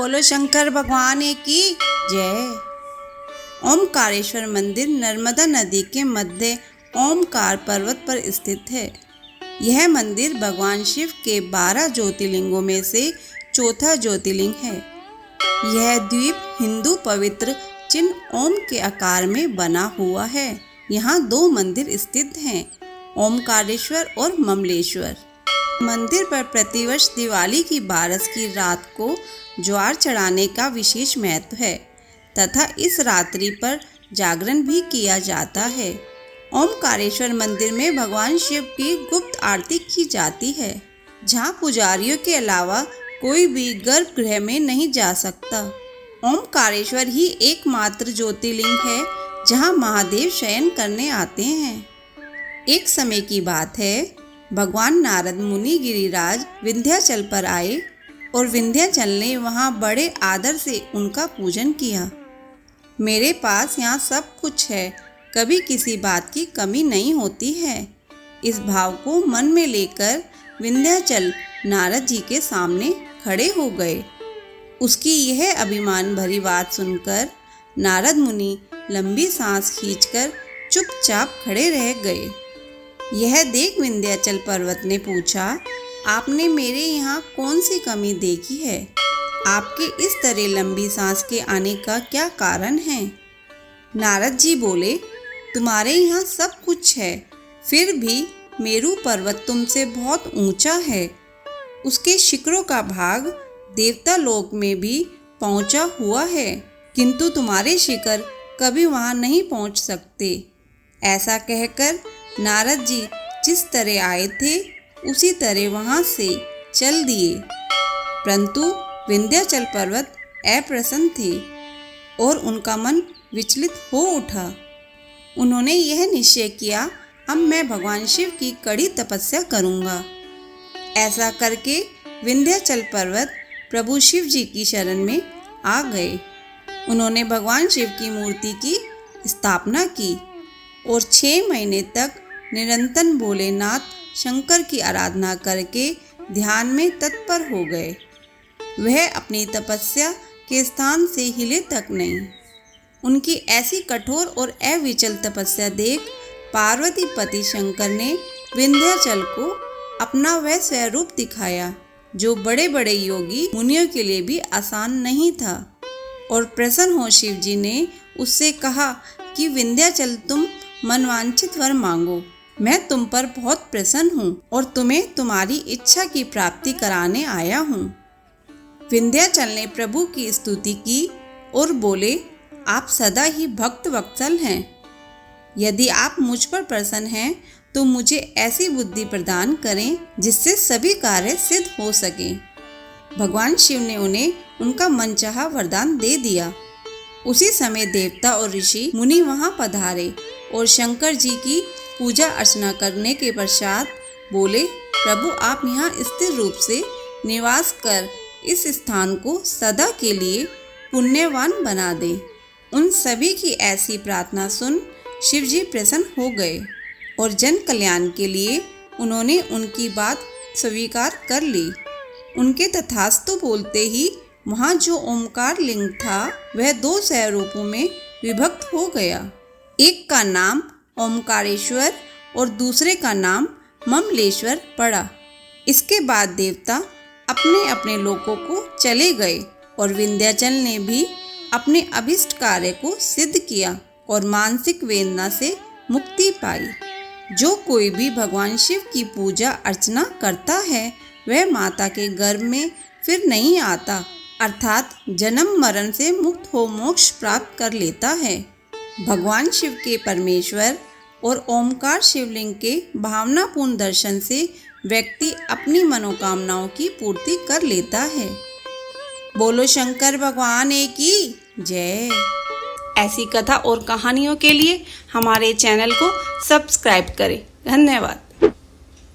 बोलो शंकर भगवान की जय। ओमकारेश्वर मंदिर नर्मदा नदी के मध्य ओमकार पर्वत पर स्थित है। यह मंदिर भगवान शिव के 12 ज्योतिर्लिंगों में से चौथा ज्योतिर्लिंग है। यह द्वीप हिंदू पवित्र चिन्ह ओम के आकार में बना हुआ है। यहाँ 2 मंदिर स्थित हैं, ओमकारेश्वर और ममलेश्वर। मंदिर पर प्रतिवर्ष दिवाली की 12 की रात को ज्वार चढ़ाने का विशेष महत्व है तथा इस रात्रि पर जागरण भी किया जाता है। ओमकारेश्वर मंदिर में भगवान शिव की गुप्त आरती की जाती है, जहाँ पुजारियों के अलावा कोई भी गर्भगृह में नहीं जा सकता। ओमकारेश्वर ही एकमात्र ज्योतिर्लिंग है जहाँ महादेव शयन करने आते हैं। एक समय की बात है, भगवान नारद मुनि गिरिराज विंध्याचल पर आए और विंध्याचल ने वहाँ बड़े आदर से उनका पूजन किया। मेरे पास यहाँ सब कुछ है, कभी किसी बात की कमी नहीं होती है। इस भाव को मन में लेकर विंध्याचल नारद जी के सामने खड़े हो गए। उसकी यह अभिमान भरी बात सुनकर नारद मुनि लंबी सांस खींचकर चुपचाप खड़े रह गए। यह देख विंध्याचल पर्वत ने पूछा, आपने मेरे यहाँ कौन सी कमी देखी है? आपके इस तरह लंबी सांस के आने का क्या कारण है? नारद जी बोले, तुम्हारे यहाँ सब कुछ है, फिर भी मेरू पर्वत तुमसे बहुत ऊंचा है। उसके शिखरों का भाग देवता लोक में भी पहुँचा हुआ है, किंतु तुम्हारे शिखर कभी वहाँ नहीं पहुँच सकते। ऐसा कहकर नारद जी जिस तरह आए थे उसी तरह वहाँ से चल दिए, परंतु विंध्याचल पर्वत अप्रसन्न थे और उनका मन विचलित हो उठा। उन्होंने यह निश्चय किया, अब मैं भगवान शिव की कड़ी तपस्या करूँगा। ऐसा करके विंध्याचल पर्वत प्रभु शिव जी की शरण में आ गए। उन्होंने भगवान शिव की मूर्ति की स्थापना की और 6 महीने तक निरंतर भोलेनाथ शंकर की आराधना करके ध्यान में तत्पर हो गए। वह अपनी तपस्या के स्थान से हिले तक नहीं। उनकी ऐसी कठोर और अविचल तपस्या देख पार्वती पति शंकर ने विंध्याचल को अपना वह स्वरूप दिखाया, जो बड़े बड़े योगी मुनियों के लिए भी आसान नहीं था। और प्रसन्न हो शिव जी ने उससे कहा कि विंध्याचल तुम मनवांछित वर मांगो, मैं तुम पर बहुत प्रसन्न हूँ और तुम्हें तुम्हारी इच्छा की प्राप्ति कराने आया हूँ। विंध्याचल ने प्रभु की स्तुति की और बोले, आप सदा ही भक्त वत्सल हैं। यदि आप मुझ पर प्रसन्न हैं तो मुझे ऐसी बुद्धि प्रदान करें जिससे सभी कार्य सिद्ध हो सके। भगवान शिव ने उन्हें उनका मनचाहा वरदान दे दिया। उसी समय देवता और ऋषि मुनि वहाँ पधारे और शंकर जी की पूजा अर्चना करने के पश्चात बोले, प्रभु आप यहाँ स्थिर रूप से निवास कर इस स्थान को सदा के लिए पुण्यवान बना दें। उन सभी की ऐसी प्रार्थना सुन शिव जी प्रसन्न हो गए और जन कल्याण के लिए उन्होंने उनकी बात स्वीकार कर ली। उनके तथास्तु बोलते ही वहाँ जो ओमकार लिंग था वह 2 स्वरूपों में विभक्त हो गया। एक का नाम ओमकारेश्वर और दूसरे का नाम ममलेश्वर पड़ा। इसके बाद देवता अपने अपने लोकों को चले गए और विंध्याचल ने भी अपने अभिष्ट कार्य को सिद्ध किया और मानसिक वेदना से मुक्ति पाई। जो कोई भी भगवान शिव की पूजा अर्चना करता है वह माता के गर्भ में फिर नहीं आता, अर्थात जन्म मरण से मुक्त हो मोक्ष प्राप्त कर लेता है। भगवान शिव के परमेश्वर और ओमकार शिवलिंग के भावनापूर्ण दर्शन से व्यक्ति अपनी मनोकामनाओं की पूर्ति कर लेता है। बोलो शंकर भगवान की जय। ऐसी कथा और कहानियों के लिए हमारे चैनल को सब्सक्राइब करें। धन्यवाद।